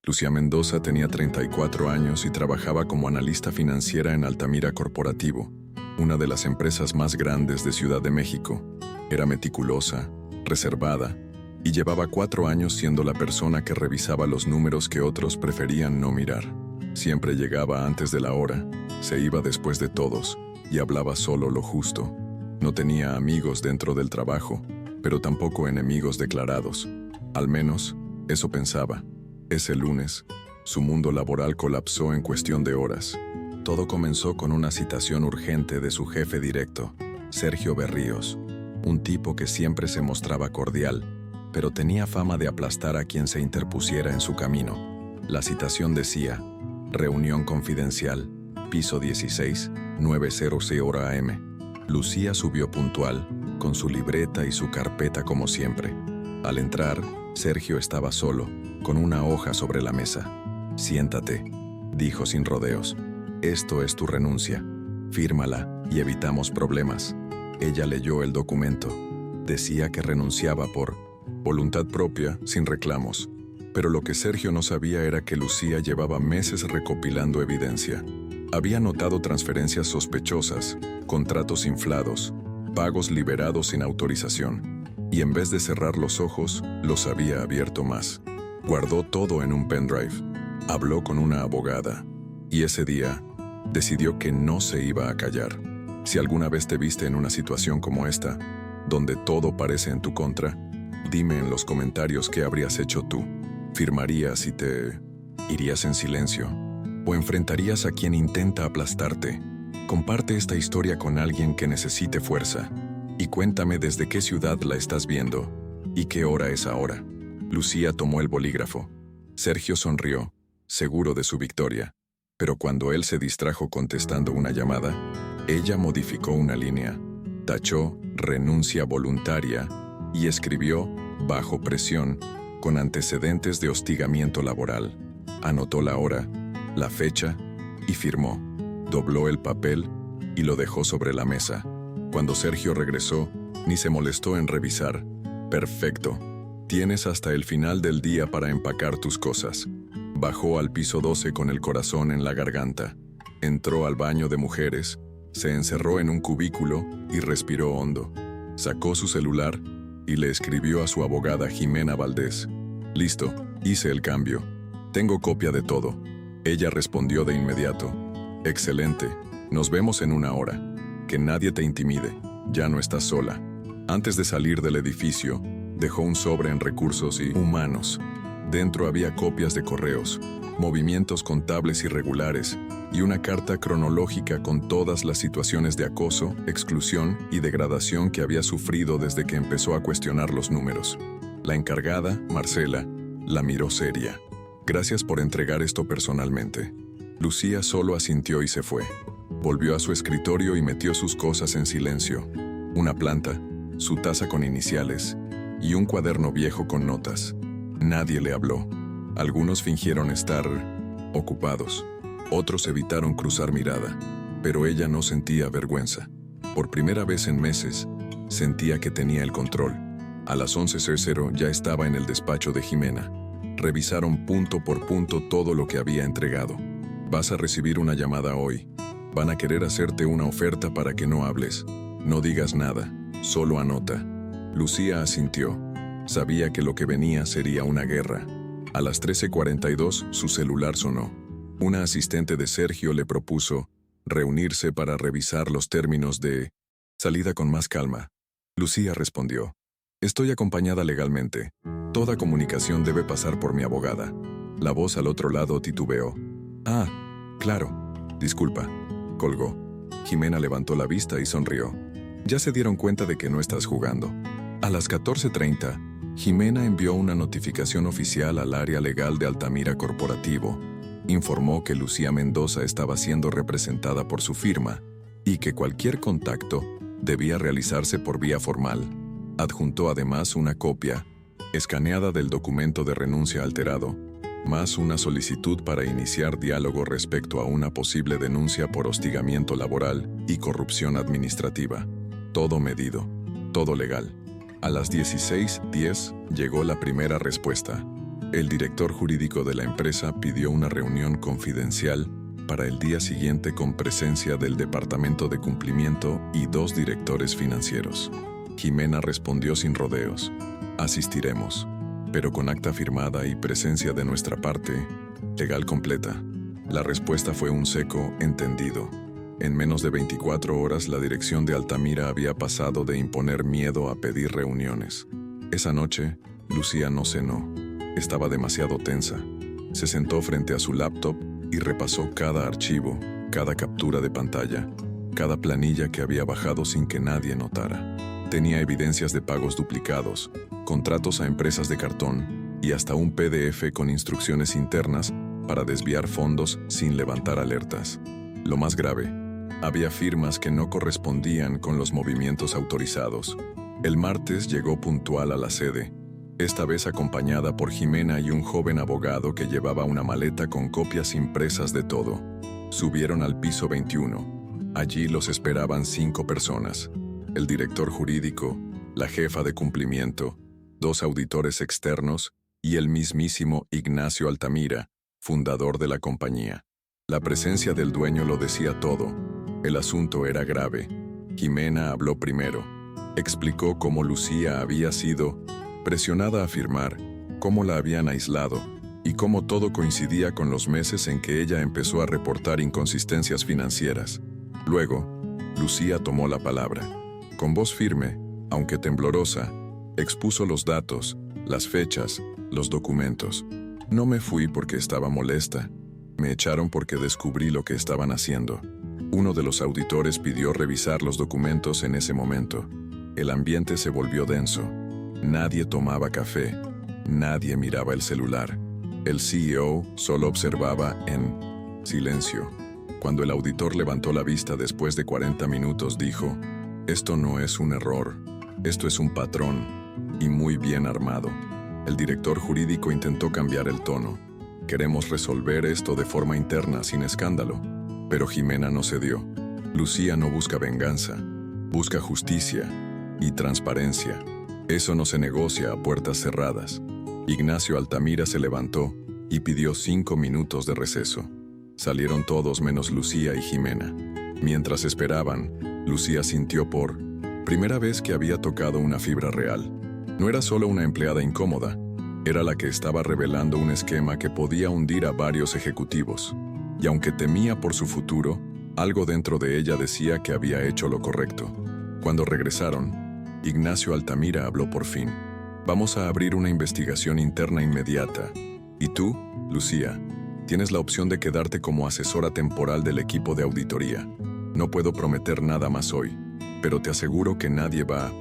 Lucía Mendoza tenía 34 años y trabajaba como analista financiera en Altamira Corporativo, una de las empresas más grandes de Ciudad de México. Era meticulosa, reservada, y llevaba 4 años siendo la persona que revisaba los números que otros preferían no mirar. Siempre llegaba antes de la hora, se iba después de todos y hablaba solo lo justo. No tenía amigos dentro del trabajo, pero tampoco enemigos declarados. Al menos, eso pensaba. Ese lunes, su mundo laboral colapsó en cuestión de horas. Todo comenzó con una citación urgente de su jefe directo, Sergio Berríos, un tipo que siempre se mostraba cordial, pero tenía fama de aplastar a quien se interpusiera en su camino. La citación decía: reunión confidencial, piso 16, 9:00 hora AM. Lucía subió puntual, con su libreta y su carpeta como siempre. Al entrar, Sergio estaba solo, con una hoja sobre la mesa. «Siéntate», dijo sin rodeos. «Esto es tu renuncia. Fírmala y evitamos problemas». Ella leyó el documento. Decía que renunciaba por voluntad propia, sin reclamos. Pero lo que Sergio no sabía era que Lucía llevaba meses recopilando evidencia. Había notado transferencias sospechosas, contratos inflados, pagos liberados sin autorización. Y en vez de cerrar los ojos, los había abierto más. Guardó todo en un pendrive. Habló con una abogada. Y ese día, decidió que no se iba a callar. Si alguna vez te viste en una situación como esta, donde todo parece en tu contra, dime en los comentarios qué habrías hecho tú. ¿Firmarías y te irías en silencio? ¿O enfrentarías a quien intenta aplastarte? Comparte esta historia con alguien que necesite fuerza. Y cuéntame desde qué ciudad la estás viendo y qué hora es ahora. Lucía tomó el bolígrafo. Sergio sonrió, seguro de su victoria. Pero cuando él se distrajo contestando una llamada, ella modificó una línea, tachó renuncia voluntaria y escribió bajo presión con antecedentes de hostigamiento laboral. Anotó la hora, la fecha y firmó. Dobló el papel y lo dejó sobre la mesa. Cuando Sergio regresó, ni se molestó en revisar. «Perfecto. Tienes hasta el final del día para empacar tus cosas». Bajó al piso 12 con el corazón en la garganta. Entró al baño de mujeres, se encerró en un cubículo y respiró hondo. Sacó su celular y le escribió a su abogada Jimena Valdés. «Listo, hice el cambio. Tengo copia de todo». Ella respondió de inmediato. «Excelente. Nos vemos en 1 hora. Que nadie te intimide. Ya no estás sola». Antes de salir del edificio, dejó un sobre en recursos y humanos. Dentro había copias de correos, movimientos contables irregulares y una carta cronológica con todas las situaciones de acoso, exclusión y degradación que había sufrido desde que empezó a cuestionar los números. La encargada, Marcela, la miró seria. «Gracias por entregar esto personalmente». Lucía solo asintió y se fue. Volvió a su escritorio y metió sus cosas en silencio. Una planta, su taza con iniciales y un cuaderno viejo con notas. Nadie le habló. Algunos fingieron estar ocupados. Otros evitaron cruzar mirada. Pero ella no sentía vergüenza. Por primera vez en meses, sentía que tenía el control. A las 11:00 ya estaba en el despacho de Jimena. Revisaron punto por punto todo lo que había entregado. «Vas a recibir una llamada hoy. Van a querer hacerte una oferta para que no hables. No digas nada, solo anota». Lucía asintió. Sabía que lo que venía sería una guerra. A las 13:42 su celular sonó. Una asistente de Sergio le propuso reunirse para revisar los términos de salida con más calma. Lucía respondió: «Estoy acompañada legalmente. Toda comunicación debe pasar por mi abogada». La voz al otro lado titubeó. «Ah, claro. Disculpa». Colgó. Jimena levantó la vista y sonrió. «Ya se dieron cuenta de que no estás jugando». A las 14:30, Jimena envió una notificación oficial al área legal de Altamira Corporativo. Informó que Lucía Mendoza estaba siendo representada por su firma y que cualquier contacto debía realizarse por vía formal. Adjuntó además una copia escaneada del documento de renuncia alterado, más una solicitud para iniciar diálogo respecto a una posible denuncia por hostigamiento laboral y corrupción administrativa. Todo medido, todo legal. A las 16:10 llegó la primera respuesta. El director jurídico de la empresa pidió una reunión confidencial para el día siguiente con presencia del departamento de cumplimiento y 2 directores financieros. Jimena respondió sin rodeos: asistiremos, pero con acta firmada y presencia de nuestra parte, legal completa. La respuesta fue un seco entendido. En menos de 24 horas la dirección de Altamira había pasado de imponer miedo a pedir reuniones. Esa noche, Lucía no cenó. Estaba demasiado tensa. Se sentó frente a su laptop y repasó cada archivo, cada captura de pantalla, cada planilla que había bajado sin que nadie notara. Tenía evidencias de pagos duplicados, contratos a empresas de cartón y hasta un PDF con instrucciones internas para desviar fondos sin levantar alertas. Lo más grave, había firmas que no correspondían con los movimientos autorizados. El martes llegó puntual a la sede, esta vez acompañada por Jimena y un joven abogado que llevaba una maleta con copias impresas de todo. Subieron al piso 21. Allí los esperaban 5 personas: el director jurídico, la jefa de cumplimiento, 2 auditores externos y el mismísimo Ignacio Altamira, fundador de la compañía. La presencia del dueño lo decía todo. El asunto era grave. Jimena habló primero. Explicó cómo Lucía había sido presionada a firmar, cómo la habían aislado y cómo todo coincidía con los meses en que ella empezó a reportar inconsistencias financieras. Luego, Lucía tomó la palabra. Con voz firme, aunque temblorosa, expuso los datos, las fechas, los documentos. No me fui porque estaba molesta. Me echaron porque descubrí lo que estaban haciendo. Uno de los auditores pidió revisar los documentos en ese momento. El ambiente se volvió denso. Nadie tomaba café. Nadie miraba el celular. El CEO solo observaba en silencio. Cuando el auditor levantó la vista después de 40 minutos, dijo: esto no es un error, esto es un patrón, y muy bien armado. El director jurídico intentó cambiar el tono. Queremos resolver esto de forma interna, sin escándalo. Pero Jimena no cedió. Lucía no busca venganza, busca justicia y transparencia. Eso no se negocia a puertas cerradas. Ignacio Altamira se levantó y pidió 5 minutos de receso. Salieron todos menos Lucía y Jimena. Mientras esperaban, Lucía sintió por primera vez que había tocado una fibra real. No era solo una empleada incómoda, era la que estaba revelando un esquema que podía hundir a varios ejecutivos. Y aunque temía por su futuro, algo dentro de ella decía que había hecho lo correcto. Cuando regresaron, Ignacio Altamira habló por fin. Vamos a abrir una investigación interna inmediata. Y tú, Lucía, tienes la opción de quedarte como asesora temporal del equipo de auditoría. No puedo prometer nada más hoy, pero te aseguro que nadie va a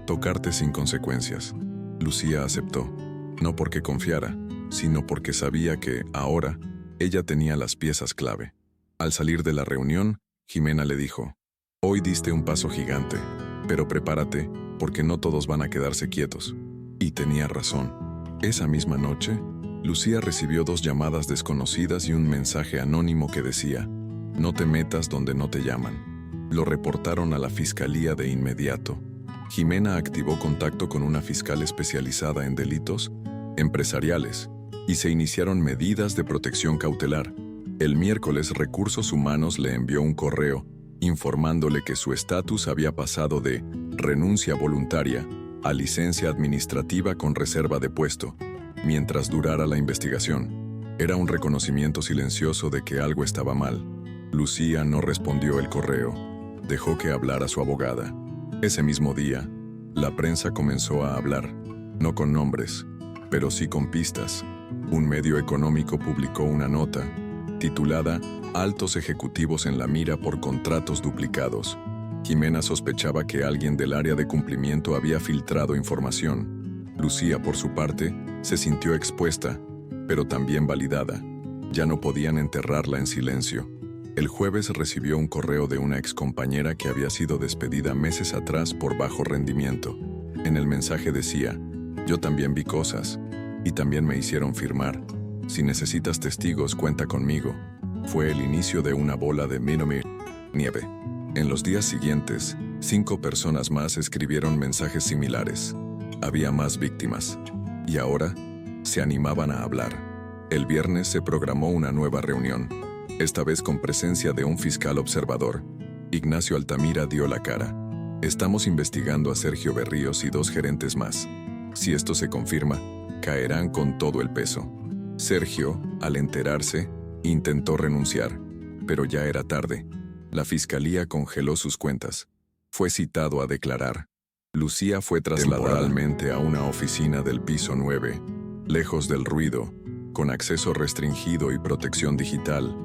tocarte sin consecuencias. Lucía aceptó, no porque confiara, sino porque sabía que, ahora, ella tenía las piezas clave. Al salir de la reunión, Jimena le dijo: hoy diste un paso gigante, pero prepárate, porque no todos van a quedarse quietos. Y tenía razón. Esa misma noche, Lucía recibió 2 llamadas desconocidas y un mensaje anónimo que decía: no te metas donde no te llaman. Lo reportaron a la fiscalía de inmediato. Jimena activó contacto con una fiscal especializada en delitos empresariales y se iniciaron medidas de protección cautelar. El miércoles, Recursos Humanos le envió un correo informándole que su estatus había pasado de renuncia voluntaria a licencia administrativa con reserva de puesto, mientras durara la investigación. Era un reconocimiento silencioso de que algo estaba mal. Lucía no respondió el correo. Dejó que hablara su abogada. Ese mismo día, la prensa comenzó a hablar, no con nombres, pero sí con pistas. Un medio económico publicó una nota titulada Altos ejecutivos en la mira por contratos duplicados. Jimena sospechaba que alguien del área de cumplimiento había filtrado información. Lucía, por su parte, se sintió expuesta, pero también validada. Ya no podían enterrarla en silencio. El jueves recibió un correo de una excompañera que había sido despedida meses atrás por bajo rendimiento. En el mensaje decía: yo también vi cosas, y también me hicieron firmar. Si necesitas testigos, cuenta conmigo. Fue el inicio de una bola de nieve. En los días siguientes, 5 personas más escribieron mensajes similares. Había más víctimas. Y ahora, se animaban a hablar. El viernes se programó una nueva reunión, esta vez con presencia de un fiscal observador. Ignacio Altamira dio la cara. Estamos investigando a Sergio Berríos y 2 gerentes más. Si esto se confirma, caerán con todo el peso. Sergio, al enterarse, intentó renunciar, pero ya era tarde. La fiscalía congeló sus cuentas. Fue citado a declarar. Lucía fue trasladada temporalmente a una oficina del piso 9, lejos del ruido, con acceso restringido y protección digital.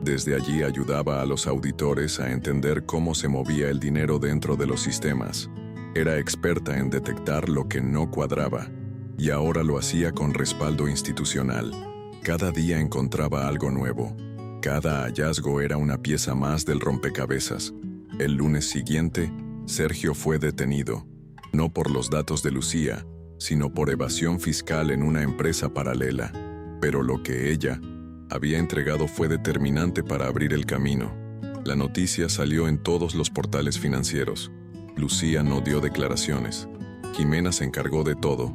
Desde allí ayudaba a los auditores a entender cómo se movía el dinero dentro de los sistemas. Era experta en detectar lo que no cuadraba, y ahora lo hacía con respaldo institucional. Cada día encontraba algo nuevo. Cada hallazgo era una pieza más del rompecabezas. El lunes siguiente, Sergio fue detenido, no por los datos de Lucía, sino por evasión fiscal en una empresa paralela. Pero lo que ella había entregado fue determinante para abrir el camino. La noticia salió en todos los portales financieros. Lucía no dio declaraciones. Jimena se encargó de todo,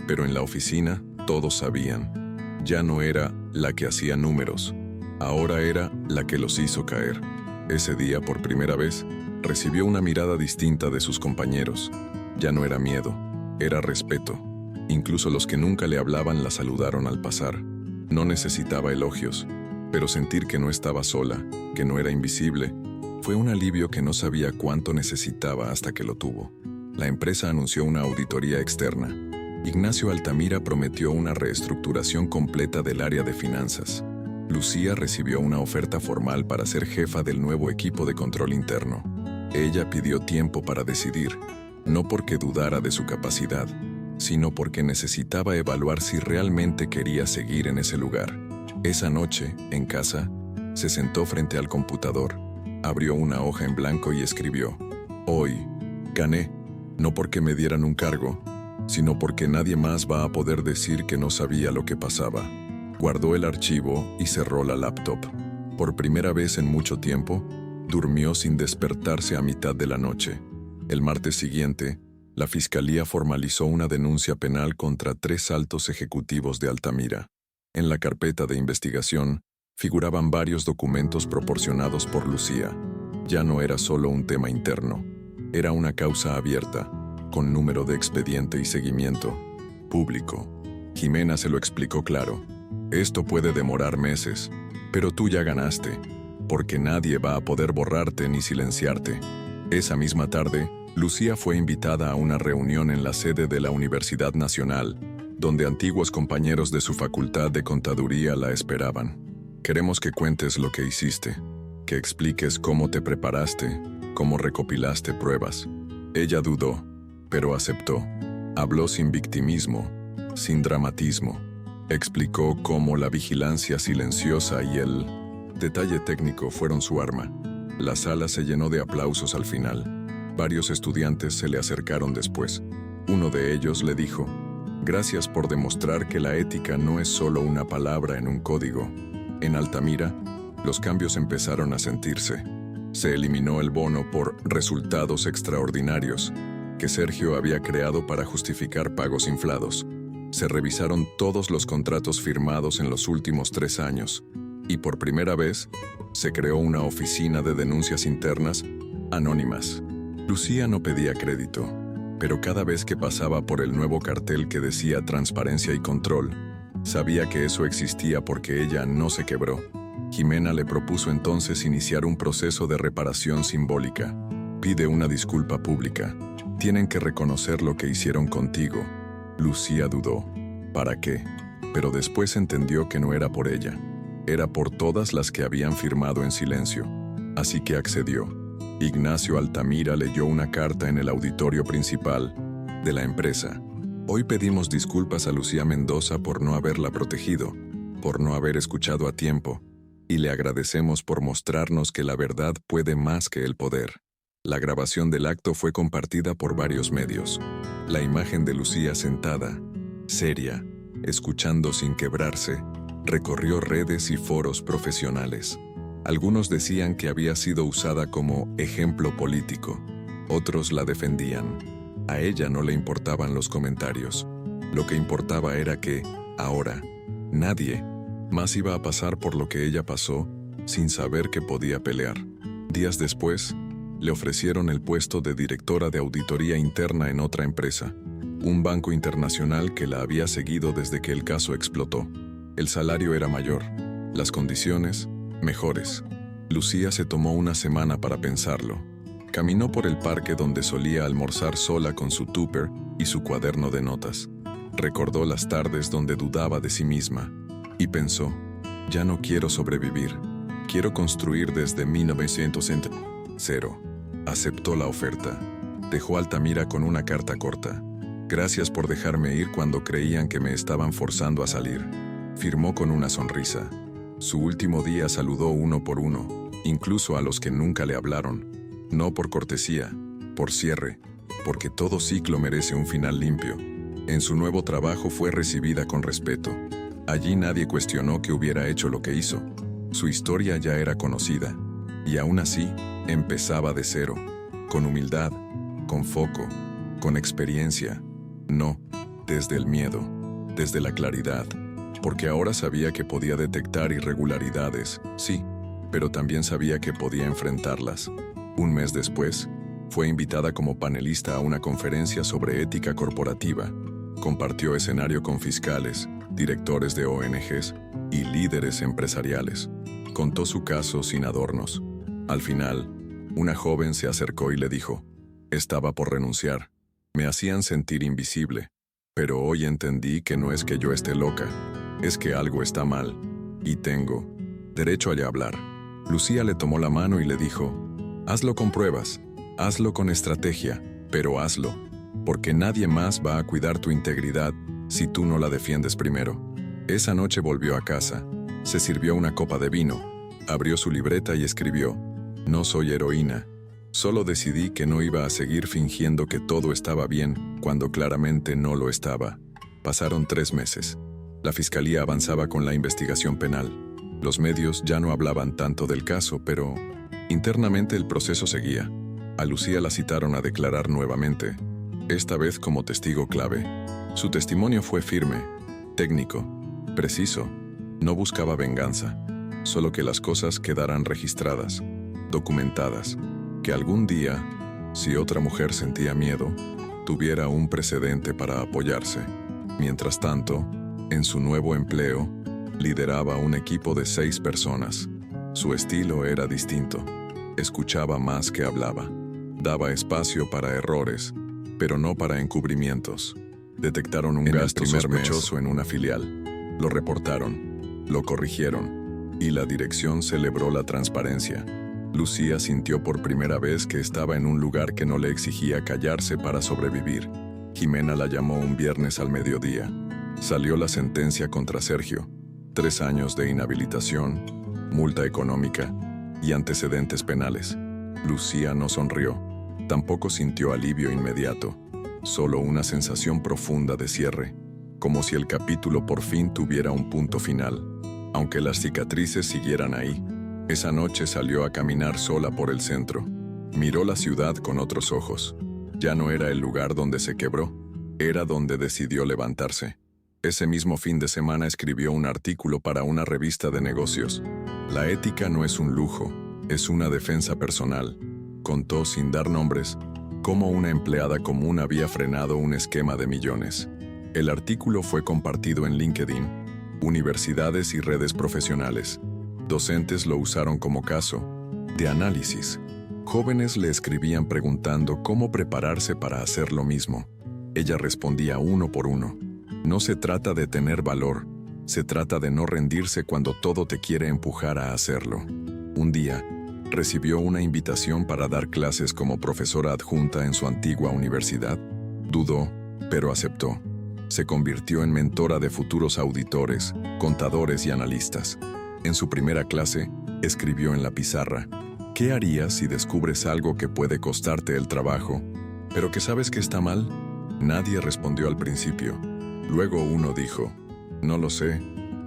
pero en la oficina todos sabían. Ya no era la que hacía números, ahora era la que los hizo caer. Ese día, por primera vez, recibió una mirada distinta de sus compañeros. Ya no era miedo, era respeto. Incluso los que nunca le hablaban la saludaron al pasar. No necesitaba elogios, pero sentir que no estaba sola, que no era invisible, fue un alivio que no sabía cuánto necesitaba hasta que lo tuvo. La empresa anunció una auditoría externa. Ignacio Altamira prometió una reestructuración completa del área de finanzas. Lucía recibió una oferta formal para ser jefa del nuevo equipo de control interno. Ella pidió tiempo para decidir, no porque dudara de su capacidad, sino porque necesitaba evaluar si realmente quería seguir en ese lugar. Esa noche, en casa, se sentó frente al computador, abrió una hoja en blanco y escribió: «Hoy, gané, no porque me dieran un cargo, sino porque nadie más va a poder decir que no sabía lo que pasaba». Guardó el archivo y cerró la laptop. Por primera vez en mucho tiempo, durmió sin despertarse a mitad de la noche. El martes siguiente, la fiscalía formalizó una denuncia penal contra 3 altos ejecutivos de Altamira. En la carpeta de investigación figuraban varios documentos proporcionados por Lucía. Ya no era solo un tema interno, era una causa abierta, con número de expediente y seguimiento público. Jimena se lo explicó claro. Esto puede demorar meses, pero tú ya ganaste, porque nadie va a poder borrarte ni silenciarte. Esa misma tarde, Lucía fue invitada a una reunión en la sede de la Universidad Nacional, donde antiguos compañeros de su facultad de contaduría la esperaban. Queremos que cuentes lo que hiciste, que expliques cómo te preparaste, cómo recopilaste pruebas. Ella dudó, pero aceptó. Habló sin victimismo, sin dramatismo. Explicó cómo la vigilancia silenciosa y el detalle técnico fueron su arma. La sala se llenó de aplausos al final. Varios estudiantes se le acercaron después. Uno de ellos le dijo: «Gracias por demostrar que la ética no es solo una palabra en un código». En Altamira, los cambios empezaron a sentirse. Se eliminó el bono por resultados extraordinarios, que Sergio había creado para justificar pagos inflados. Se revisaron todos los contratos firmados en los últimos 3 años, y por primera vez, se creó una oficina de denuncias internas anónimas. Lucía no pedía crédito, pero cada vez que pasaba por el nuevo cartel que decía transparencia y control, sabía que eso existía porque ella no se quebró. Jimena le propuso entonces iniciar un proceso de reparación simbólica. Pide una disculpa pública. Tienen que reconocer lo que hicieron contigo. Lucía dudó. ¿Para qué? Pero después entendió que no era por ella. Era por todas las que habían firmado en silencio. Así que accedió. Ignacio Altamira leyó una carta en el auditorio principal de la empresa. Hoy pedimos disculpas a Lucía Mendoza por no haberla protegido, por no haber escuchado a tiempo, y le agradecemos por mostrarnos que la verdad puede más que el poder. La grabación del acto fue compartida por varios medios. La imagen de Lucía sentada, seria, escuchando sin quebrarse, recorrió redes y foros profesionales. Algunos decían que había sido usada como ejemplo político, otros la defendían. A ella no le importaban los comentarios. Lo que importaba era que, Ahora, nadie más iba a pasar por lo que ella pasó sin saber que podía pelear. Días después, le ofrecieron el puesto de directora de auditoría interna en otra empresa, un banco internacional que la había seguido desde que el caso explotó. El salario era mayor, las condiciones mejores. Lucía se tomó una semana para pensarlo. Caminó por el parque donde solía almorzar sola con su tupper y su cuaderno de notas. Recordó las tardes donde dudaba de sí misma y pensó, ya no quiero sobrevivir, quiero construir desde 1900. Aceptó la oferta. Dejó Altamira con una carta corta. Gracias por dejarme ir cuando creían que me estaban forzando a salir. Firmó con una sonrisa. Su último día saludó uno por uno, incluso a los que nunca le hablaron. No por cortesía, por cierre, porque todo ciclo merece un final limpio. En su nuevo trabajo fue recibida con respeto. Allí nadie cuestionó que hubiera hecho lo que hizo. Su historia ya era conocida. Y aún así, empezaba de cero, con humildad, con foco, con experiencia. No, desde el miedo, desde la claridad, porque ahora sabía que podía detectar irregularidades, sí, pero también sabía que podía enfrentarlas. Un mes después, fue invitada como panelista a una conferencia sobre ética corporativa. Compartió escenario con fiscales, directores de ONGs y líderes empresariales. Contó su caso sin adornos. Al final, una joven se acercó y le dijo, estaba por renunciar. Me hacían sentir invisible, pero hoy entendí que no es que yo esté loca, es que algo está mal, y tengo derecho a hablar. Lucía le tomó la mano y le dijo, hazlo con pruebas, hazlo con estrategia, pero hazlo, porque nadie más va a cuidar tu integridad si tú no la defiendes primero. Esa noche volvió a casa, se sirvió una copa de vino, abrió su libreta y escribió, no soy heroína. Solo decidí que no iba a seguir fingiendo que todo estaba bien cuando claramente no lo estaba. Pasaron 3 meses. La fiscalía avanzaba con la investigación penal. Los medios ya no hablaban tanto del caso, pero internamente el proceso seguía. A Lucía la citaron a declarar nuevamente, esta vez como testigo clave. Su testimonio fue firme, técnico, preciso. No buscaba venganza, solo que las cosas quedaran registradas, documentadas. Que algún día, si otra mujer sentía miedo, tuviera un precedente para apoyarse. Mientras tanto, en su nuevo empleo, lideraba un equipo de 6 personas. Su estilo era distinto. Escuchaba más que hablaba. Daba espacio para errores, pero no para encubrimientos. Detectaron un gasto sospechoso en una filial. Lo reportaron, lo corrigieron, y la dirección celebró la transparencia. Lucía sintió por primera vez que estaba en un lugar que no le exigía callarse para sobrevivir. Jimena la llamó un viernes al mediodía. Salió la sentencia contra Sergio. 3 años de inhabilitación, multa económica y antecedentes penales. Lucía no sonrió. Tampoco sintió alivio inmediato. Solo una sensación profunda de cierre. Como si el capítulo por fin tuviera un punto final. Aunque las cicatrices siguieran ahí. Esa noche salió a caminar sola por el centro. Miró la ciudad con otros ojos. Ya no era el lugar donde se quebró, era donde decidió levantarse. Ese mismo fin de semana escribió un artículo para una revista de negocios. La ética no es un lujo, es una defensa personal. Contó sin dar nombres cómo una empleada común había frenado un esquema de millones. El artículo fue compartido en LinkedIn, universidades y redes profesionales. Docentes lo usaron como caso de análisis. Jóvenes le escribían preguntando cómo prepararse para hacer lo mismo. Ella respondía uno por uno. No se trata de tener valor, se trata de no rendirse cuando todo te quiere empujar a hacerlo. Un día, recibió una invitación para dar clases como profesora adjunta en su antigua universidad. Dudó, pero aceptó. Se convirtió en mentora de futuros auditores, contadores y analistas. En su primera clase, escribió en la pizarra, ¿qué harías si descubres algo que puede costarte el trabajo, pero que sabes que está mal? Nadie respondió al principio. Luego uno dijo, no lo sé,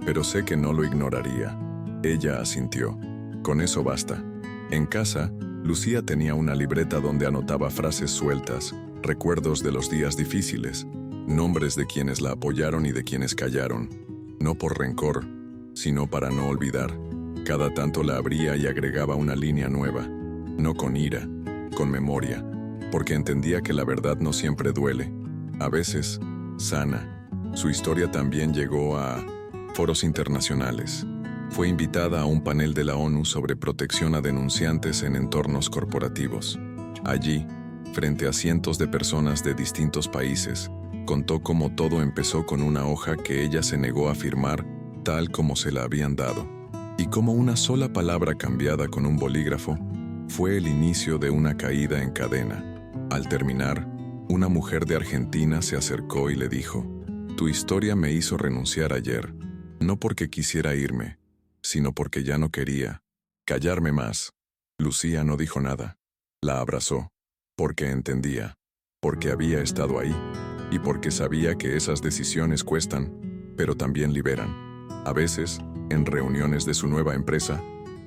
pero sé que no lo ignoraría. Ella asintió. Con eso basta. En casa, Lucía tenía una libreta donde anotaba frases sueltas, recuerdos de los días difíciles. nombres de quienes la apoyaron y de quienes callaron, no por rencor, sino para no olvidar. Cada tanto la abría y agregaba una línea nueva, no con ira, con memoria, porque entendía que la verdad no siempre duele, a veces sana. Su historia también llegó a foros internacionales. Fue invitada a un panel de la ONU sobre protección a denunciantes en entornos corporativos. Allí, frente a cientos de personas de distintos países, contó cómo todo empezó con una hoja que ella se negó a firmar tal como se la habían dado, y cómo una sola palabra cambiada con un bolígrafo fue el inicio de una caída en cadena. Al terminar, una mujer de Argentina se acercó y le dijo: «Tu historia me hizo renunciar ayer, no porque quisiera irme, sino porque ya no quería callarme más». Lucía no dijo nada. La abrazó, porque entendía, porque había estado ahí, y porque sabía que esas decisiones cuestan, pero también liberan. A veces, en reuniones de su nueva empresa,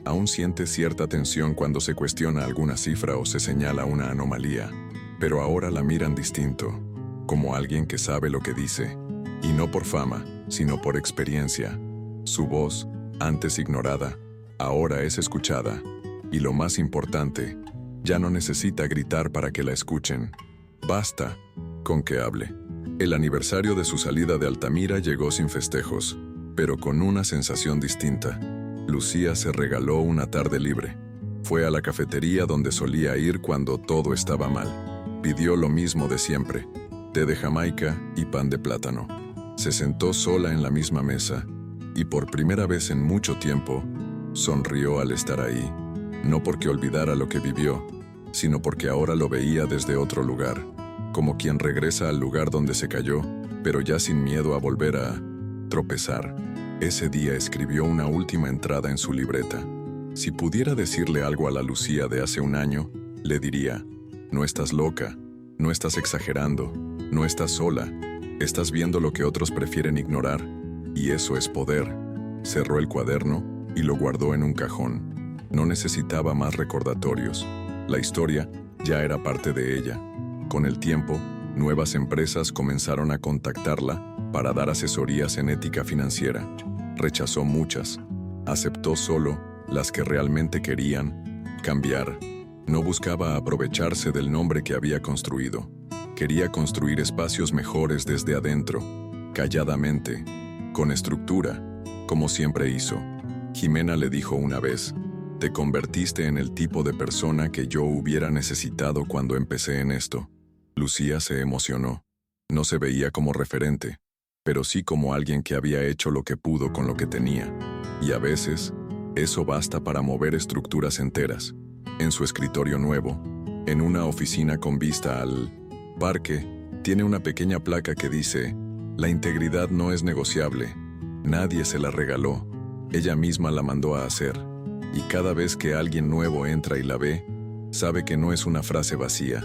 aún siente cierta tensión cuando se cuestiona alguna cifra o se señala una anomalía, pero ahora la miran distinto, como alguien que sabe lo que dice, y no por fama, sino por experiencia. Su voz, antes ignorada, ahora es escuchada, y lo más importante, ya no necesita gritar para que la escuchen. Basta con que hable. El aniversario de su salida de Altamira llegó sin festejos, pero con una sensación distinta. Lucía se regaló una tarde libre. Fue a la cafetería donde solía ir cuando todo estaba mal. Pidió lo mismo de siempre: té de Jamaica y pan de plátano. Se sentó sola en la misma mesa, y por primera vez en mucho tiempo, sonrió al estar ahí, no porque olvidara lo que vivió, sino porque ahora lo veía desde otro lugar, como quien regresa al lugar donde se cayó, pero ya sin miedo a volver a tropezar. Ese día escribió una última entrada en su libreta. Si pudiera decirle algo a la Lucía de hace un año, le diría: no estás loca, no estás exagerando, no estás sola, estás viendo lo que otros prefieren ignorar, y eso es poder. Cerró el cuaderno y lo guardó en un cajón. No necesitaba más recordatorios. La historia ya era parte de ella. Con el tiempo, nuevas empresas comenzaron a contactarla para dar asesorías en ética financiera. Rechazó muchas. Aceptó solo las que realmente querían cambiar. No buscaba aprovecharse del nombre que había construido. Quería construir espacios mejores desde adentro, calladamente, con estructura, como siempre hizo. Jimena le dijo una vez: «Te convertiste en el tipo de persona que yo hubiera necesitado cuando empecé en esto». Lucía se emocionó. No se veía como referente, pero sí como alguien que había hecho lo que pudo con lo que tenía. Y a veces, eso basta para mover estructuras enteras. En su escritorio nuevo, en una oficina con vista al parque, tiene una pequeña placa que dice: «La integridad no es negociable». Nadie se la regaló, ella misma la mandó a hacer. Y cada vez que alguien nuevo entra y la ve, sabe que no es una frase vacía.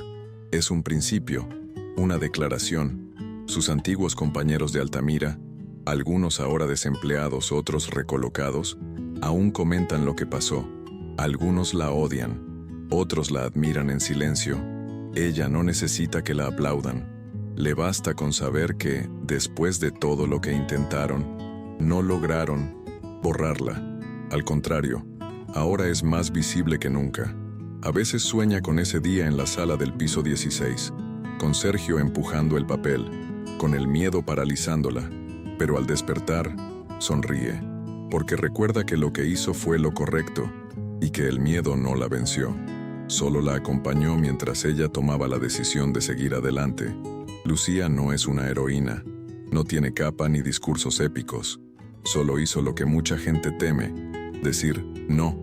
Es un principio, una declaración. Sus antiguos compañeros de Altamira, algunos ahora desempleados, otros recolocados, aún comentan lo que pasó. Algunos la odian, otros la admiran en silencio. Ella no necesita que la aplaudan. Le basta con saber que, después de todo lo que intentaron, no lograron borrarla. Al contrario, ahora es más visible que nunca. A veces sueña con ese día en la sala del piso 16, con Sergio empujando el papel, con el miedo paralizándola, pero al despertar, sonríe, porque recuerda que lo que hizo fue lo correcto, y que el miedo no la venció. Solo la acompañó mientras ella tomaba la decisión de seguir adelante. Lucía no es una heroína, no tiene capa ni discursos épicos. Solo hizo lo que mucha gente teme: decir no,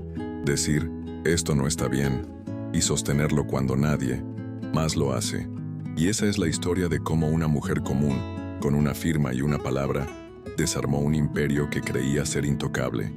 decir esto no está bien, y sostenerlo cuando nadie más lo hace. Y esa es la historia de cómo una mujer común, con una firma y una palabra, desarmó un imperio que creía ser intocable.